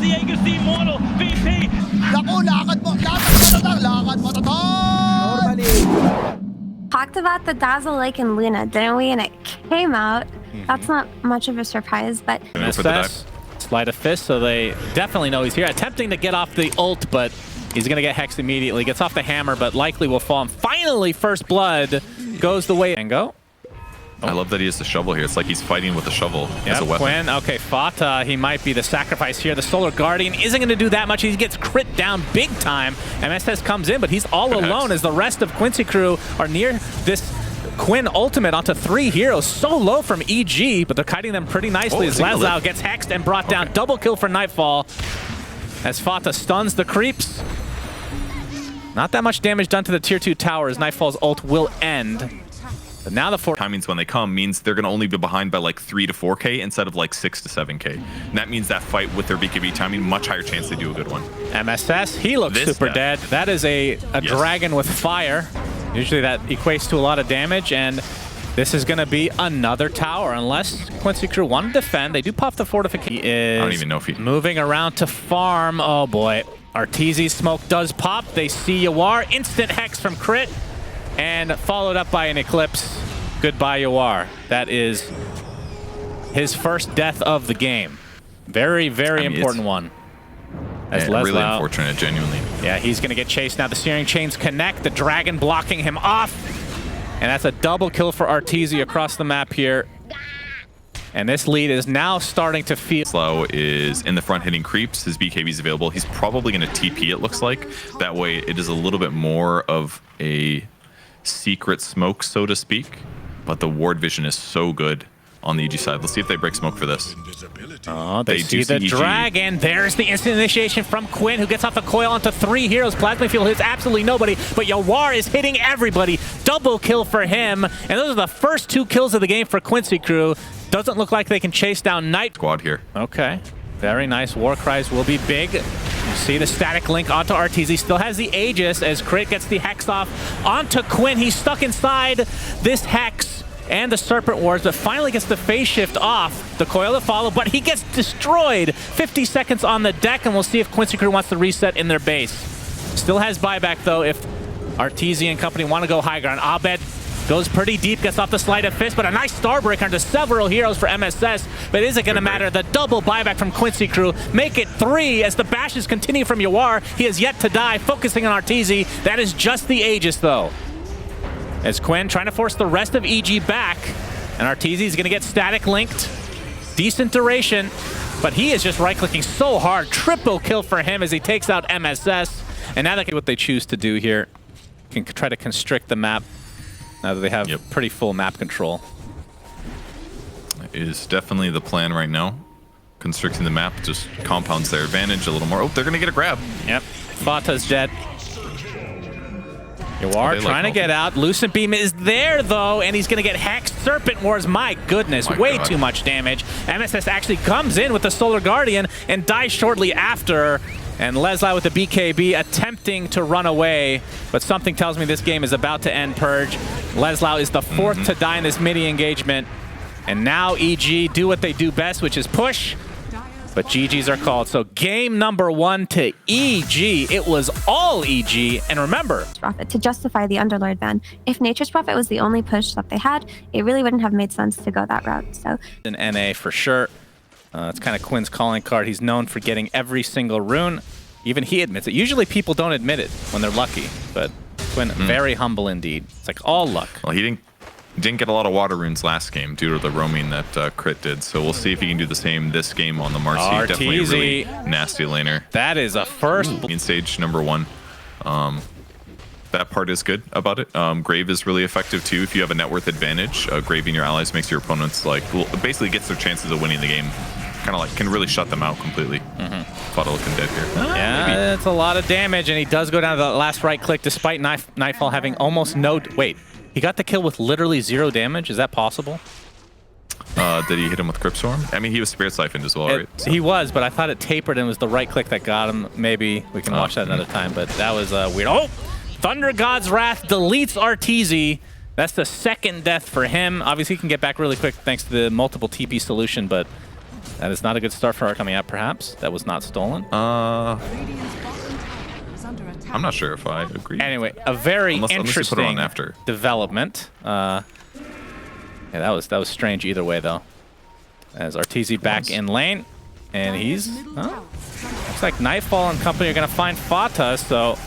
Diego's the immortal VP. Naku, lakad mo Talked about the Dazzle Lake and Luna, didn't we? And it came out. That's not much of a surprise, but MSS, sleight of fist, so they definitely know he's here. Attempting to get off the ult, but he's going to get hexed immediately. Gets off the hammer, but likely will fall. And finally, first blood goes the way. And go. I love that he has the shovel here. It's like he's fighting with a shovel as a weapon. Quinn, okay, Fata, he might be the sacrifice here. The Solar Guardian isn't going to do that much. He gets crit down big time. MSS comes in, but he's all alone as the rest of Quincy crew are near this Quinn ultimate onto 3 heroes. So low from EG, but they're kiting them pretty nicely as Lazao gets hexed and brought down. Double kill for Nightfall as Fata stuns the creeps. Not that much damage done to the tier 2 tower as Nightfall's ult will end. But now the timings when they come means they're going to only be behind by like 3 to 4k instead of like 6 to 7k. And that means that fight with their BKB timing, much higher chance they do a good one. MSS, he looks super dead. That is a dragon with fire. Usually that equates to a lot of damage, and this is going to be another tower unless Quincy crew want to defend. They do pop the fortification. He is I don't even know if he moving around to farm. Oh boy. Arteezy's smoke does pop. They see Yawar. Instant hex from Crit. And followed up by an Eclipse. Goodbye, Yawar. That is his first death of the game. Very, very important one. As really unfortunate, genuinely. Yeah, he's going to get chased now. The Searing Chains connect. The Dragon blocking him off. And that's a double kill for Arteezy across the map here. And this lead is now starting to feel... Slow is in the front hitting creeps. His BKB is available. He's probably going to TP, it looks like. That way, it is a little bit more of a secret smoke, so to speak, but the ward vision is so good on the EG side. Let's see if they break smoke for this. Oh, they see the dragon. There's the instant initiation from Quinn, who gets off the coil onto 3 heroes. Plasma Field hits absolutely nobody, but Yawar is hitting everybody. Double kill for him, and those are the first 2 kills of the game for Quincy crew. Doesn't look like they can chase down Night Squad here. Okay, very nice. War cries will be big. You see the static link onto Arteezy. Still has the Aegis as Crit gets the Hex off onto Quinn. He's stuck inside this Hex and the Serpent Wars, but finally gets the phase shift off. The coil to follow, but he gets destroyed. 50 seconds on the deck, and we'll see if Quincy crew wants to reset in their base. Still has buyback, though, if Arteezy and company want to go high ground. Abed goes pretty deep, gets off the sleight of fist, but a nice Starbreaker into several heroes for MSS, but is it going to matter? The double buyback from Quincy crew make it 3 as the bashes continue from Yawar. He has yet to die, focusing on Arteezy. That is just the Aegis, though. As Quinn trying to force the rest of EG back, and Arteezy is going to get static linked. Decent duration, but he is just right-clicking so hard. Triple kill for him as he takes out MSS, and now what they choose to do here, can try to constrict the map. Now that they have pretty full map control. Is definitely the plan right now. Constricting the map just compounds their advantage a little more. Oh, they're going to get a grab. Yep. Fata's dead. Yawar trying to get out. Lucent Beam is there, though, and he's going to get hexed. Serpent Wars, my goodness, way too much damage. MSS actually comes in with the Solar Guardian and dies shortly after. And Leslie with the BKB attempting to run away, but something tells me this game is about to end, Purge. Leslie is the 4th to die in this midi engagement. And now EG do what they do best, which is push. But GGs are called. So game number 1 to EG. It was all EG. And remember, Prophet to justify the Underlord ban. If Nature's Prophet was the only push that they had, it really wouldn't have made sense to go that route. So an NA for sure. It's kind of Quinn's calling card. He's known for getting every single rune. Even he admits it. Usually people don't admit it when they're lucky, but Quinn, very humble indeed. It's like all luck. Well, he didn't get a lot of water runes last game due to the roaming that Crit did, so we'll see if he can do the same this game on the Marcy. Definitely a really nasty laner. That is a first. In stage number 1. That part is good about it. Grave is really effective too if you have a net worth advantage. Graving your allies makes your opponents basically gets their chances of winning the game. Kind of can really shut them out completely. Fata looking dead here. Yeah, it's a lot of damage, and he does go down to the last right click despite Nightfall having almost no... Wait, he got the kill with literally 0 damage? Is that possible? Did he hit him with Crypt Storm? I mean, he was Spirit Siphoned as well, right? So. He was, but I thought it tapered and was the right click that got him. Maybe we can watch that another time, but that was weird. Oh! Thunder God's Wrath deletes Arteezy. That's the 2nd death for him. Obviously, he can get back really quick thanks to the multiple TP solution, but That is not a good start for our coming out, perhaps. That was not stolen. I'm not sure if I agree. Anyway, a very interesting put it on after. development. Yeah, that was strange either way, though. As Arteezy back in lane, and he's... looks like Nightfall and company are going to find Fata, so...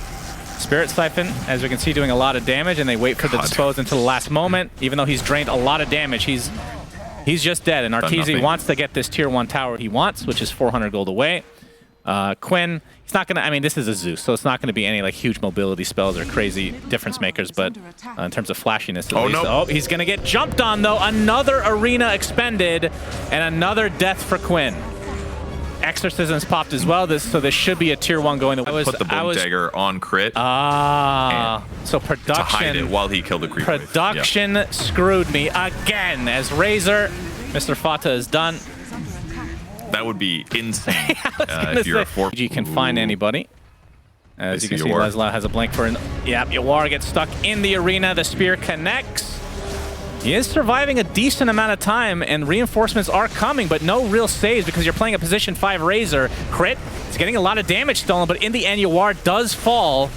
Spirit Siphon, as we can see, doing a lot of damage, and they wait for the dispose until the last moment. Even though he's drained a lot of damage, he's just dead, and Arteezy wants to get this tier 1 tower he wants, which is 400 gold away. Quinn, he's not gonna, I mean, this is a Zeus, so it's not gonna be any like huge mobility spells or crazy difference makers, but in terms of flashiness, at least. Oh, he's gonna get jumped on though. Another arena expended, and another death for Quinn. Exorcisms popped as well, so this should be a tier 1 going. Put the Blink Dagger on crit. So production... To hide it while he killed the creep. Production screwed me again, as Razor, Mr. Fata is done. That would be insane if you're a 4. You can find anybody. As you can see, Leslau has a blink for... Yep, Yawar gets stuck in the arena. The spear connects. He is surviving a decent amount of time, and reinforcements are coming, but no real saves because you're playing a position 5 Razor. Crit is getting a lot of damage stolen, but in the end, Yawar does fall.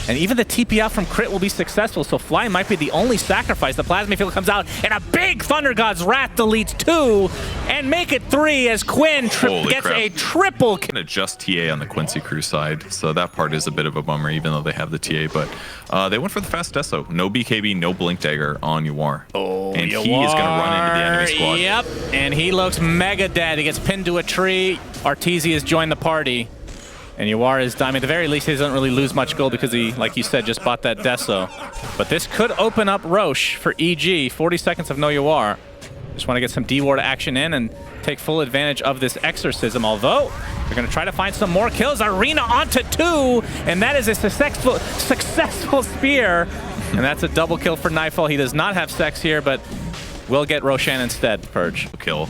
And even the TP out from Crit will be successful, so Fly might be the only sacrifice. The Plasma Field comes out, and a big Thunder God's Wrath deletes 2, and make it 3 as Quinn gets a triple kill. Adjust TA on the Quincy crew side, so that part is a bit of a bummer, even though they have the TA, but they went for the fast Deso. No BKB, no Blink Dagger on Yawar. Oh, and Yawar, he is going to run into the enemy squad. Yep, and he looks mega dead. He gets pinned to a tree. Arteezy has joined the party. And Yawar is dying. At the very least, he doesn't really lose much gold because he, like you said, just bought that Deso. But this could open up Roche for EG. 40 seconds of no Yawar. Just want to get some D-Ward action in and take full advantage of this Exorcism. Although, they're going to try to find some more kills. Arena onto 2, and that is a successful spear. And that's a double kill for Nightfall. He does not have Sex here, but will get Roshan instead, Purge. Kill.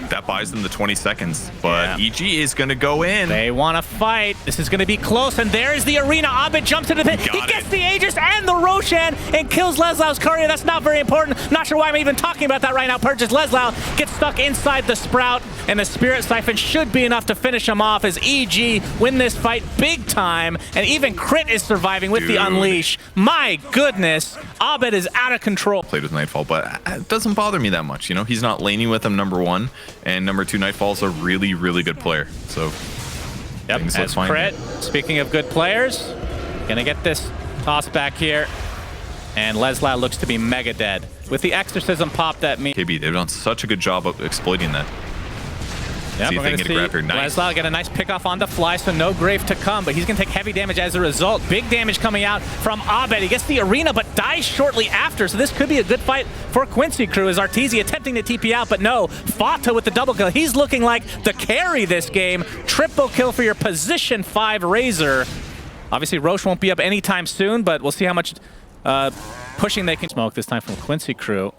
That buys them the 20 seconds, but EG is going to go in. They want to fight. This is going to be close, and there's the arena. Abed jumps into the pit. He gets the Aegis and the Roshan and kills Leslau's courier. That's not very important. Not sure why I'm even talking about that right now. Purges Leslau gets stuck inside the Sprout, and the Spirit Siphon should be enough to finish him off as EG win this fight big time, and even Crit is surviving with the Unleash. My goodness, Abed is out of control. Played with Nightfall, but it doesn't bother me that much. You know, he's not laning with him, number 1. And number 2, Nightfall's a really, really good player. So, yep, as Crit, speaking of good players, gonna get this toss back here. And Leslau looks to be mega dead. With the Exorcism pop, that means... KB, they've done such a good job of exploiting that. Yep, we're going to see Leslau get a nice pick off on the Fly, so no Grave to come, but he's going to take heavy damage as a result. Big damage coming out from Abed. He gets the arena, but dies shortly after, so this could be a good fight for Quincy crew as Arteezy attempting to TP out, but no. Fata with the double kill. He's looking like the carry this game. Triple kill for your position 5 Razor. Obviously, Roche won't be up anytime soon, but we'll see how much pushing they can smoke this time from Quincy crew.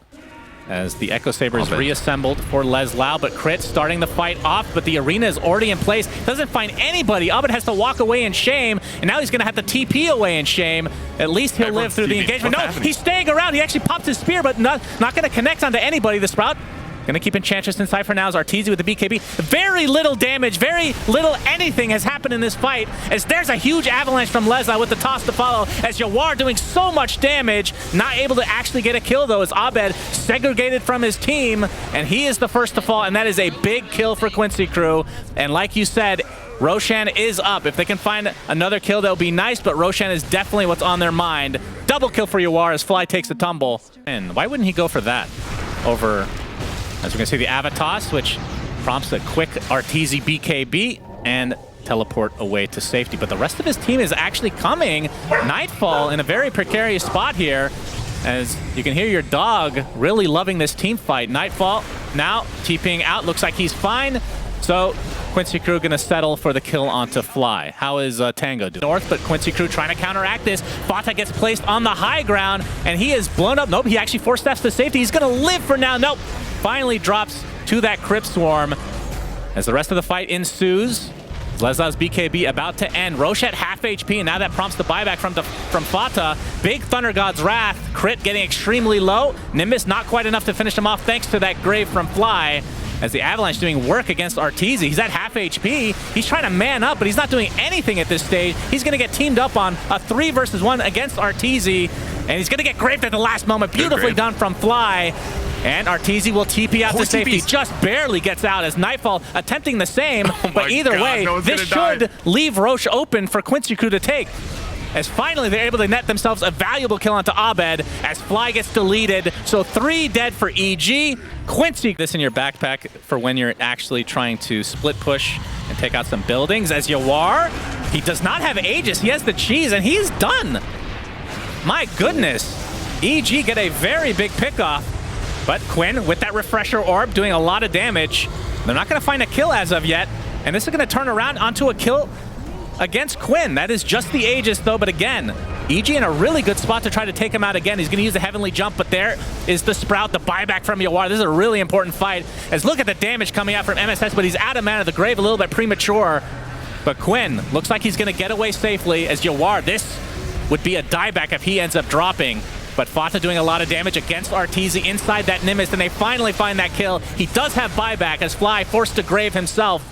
As the Echo Saber is reassembled for Leslau, but Crit starting the fight off, but the arena is already in place. Doesn't find anybody. Abed has to walk away in shame, and now he's going to have to TP away in shame. At least he'll live through the engagement. No, he's staying around. He actually pops his spear, but not going to connect onto anybody. The Sprout going to keep Enchantress inside for now as Arteezy with the BKB. Very little damage, very little anything has happened in this fight, as there's a huge avalanche from Leslau with the toss to follow, as Yawar doing so much damage, not able to actually get a kill though, as Abed segregated from his team, and he is the first to fall, and that is a big kill for Quincy crew. And like you said, Roshan is up. If they can find another kill, that would be nice, but Roshan is definitely what's on their mind. Double kill for Yawar as Fly takes a tumble. And why wouldn't he go for that over... As we're going to see the Avatos, which prompts a quick Arteezy BKB and teleport away to safety. But the rest of his team is actually coming. Nightfall in a very precarious spot here. As you can hear your dog really loving this team fight. Nightfall now TPing out. Looks like he's fine. So Quincy crew going to settle for the kill onto Fly. How is Tango doing? North, but Quincy crew trying to counteract this. Fata gets placed on the high ground, and he is blown up. Nope, he actually 4 steps to safety. He's going to live for now. Nope. Finally drops to that Crypt Swarm as the rest of the fight ensues. Leslau's BKB about to end. Roche at half HP, and now that prompts the buyback from Fata. Big Thunder God's Wrath. Crit getting extremely low. Nimbus not quite enough to finish him off thanks to that Grave from Fly. as the Avalanche doing work against Arteezy. He's at half HP. He's trying to man up, but he's not doing anything at this stage. He's going to get teamed up on a 3 versus 1 against Arteezy, and he's going to get graved at the last moment. Beautifully done from Fly. And Arteezy will TP out to safety. Just barely gets out as Nightfall attempting the same. But either way, this should leave Roche open for Quincy Crew to take. As finally they're able to net themselves a valuable kill onto Abed as Fly gets deleted. So 3 dead for EG. Quincy, this in your backpack for when you're actually trying to split push and take out some buildings. As Yawar, he does not have Aegis. He has the cheese and he's done. My goodness. EG get a very big pickoff. But Quinn, with that refresher orb, doing a lot of damage. They're not going to find a kill as of yet. And this is going to turn around onto a kill against Quinn. That is just the Aegis, though. But again, EG in a really good spot to try to take him out again. He's going to use the Heavenly Jump, but there is the Sprout, the buyback from Yawar. This is a really important fight. As look at the damage coming out from MSS, but he's out of mana of the grave, a little bit premature. But Quinn looks like he's going to get away safely as Yawar. This would be a dieback if he ends up dropping. But Fata doing a lot of damage against Arteezy inside that Nimbus, and they finally find that kill. He does have buyback as Fly forced to grave himself,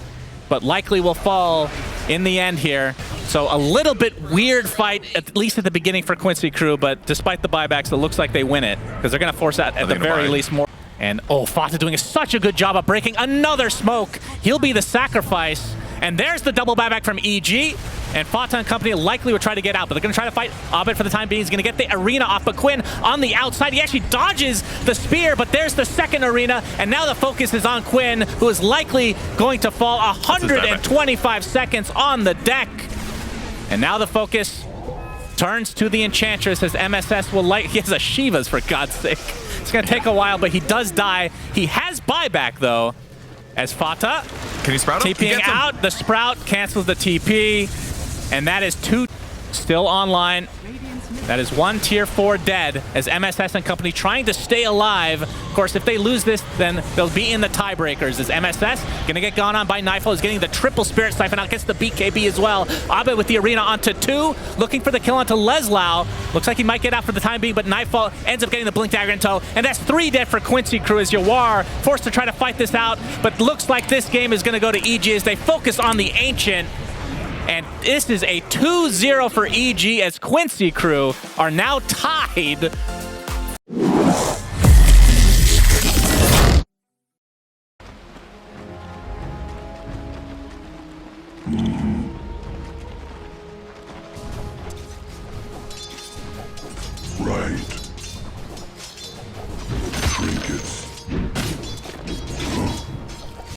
but likely will fall in the end here. So a little bit weird fight, at least at the beginning for Quincy Crew, but despite the buybacks, it looks like they win it, because they're going to force out at the very least more. And Fata doing such a good job of breaking another smoke. He'll be the sacrifice. And there's the double buyback from EG. And Fata and company likely will try to get out, but they're going to try to fight Abed for the time being. He's going to get the arena off, but Quinn on the outside. He actually dodges the spear, but there's the second arena. And now the focus is on Quinn, who is likely going to fall 125 seconds on the deck. And now the focus turns to the Enchantress as MSS will light. He has a Shiva's, for God's sake. It's going to take a while, but he does die. He has buyback, though, as Fata. Can he sprout him? TPing out, the Sprout cancels the TP, and that is 2 still online. That is 1 tier 4 dead as MSS and company trying to stay alive. Of course, if they lose this, then they'll be in the tiebreakers as MSS gonna get gone on by Nightfall, is getting the triple Spirit Siphon out, gets the BKB as well. Abed with the arena onto 2, looking for the kill onto Leslau. Looks like he might get out for the time being, but Nightfall ends up getting the Blink Dagger in tow, and that's 3 dead for Quincy Crew as Yawar forced to try to fight this out, but looks like this game is gonna go to EG as they focus on the Ancient. And this is a 2-0 for EG as Quincy Crew are now tied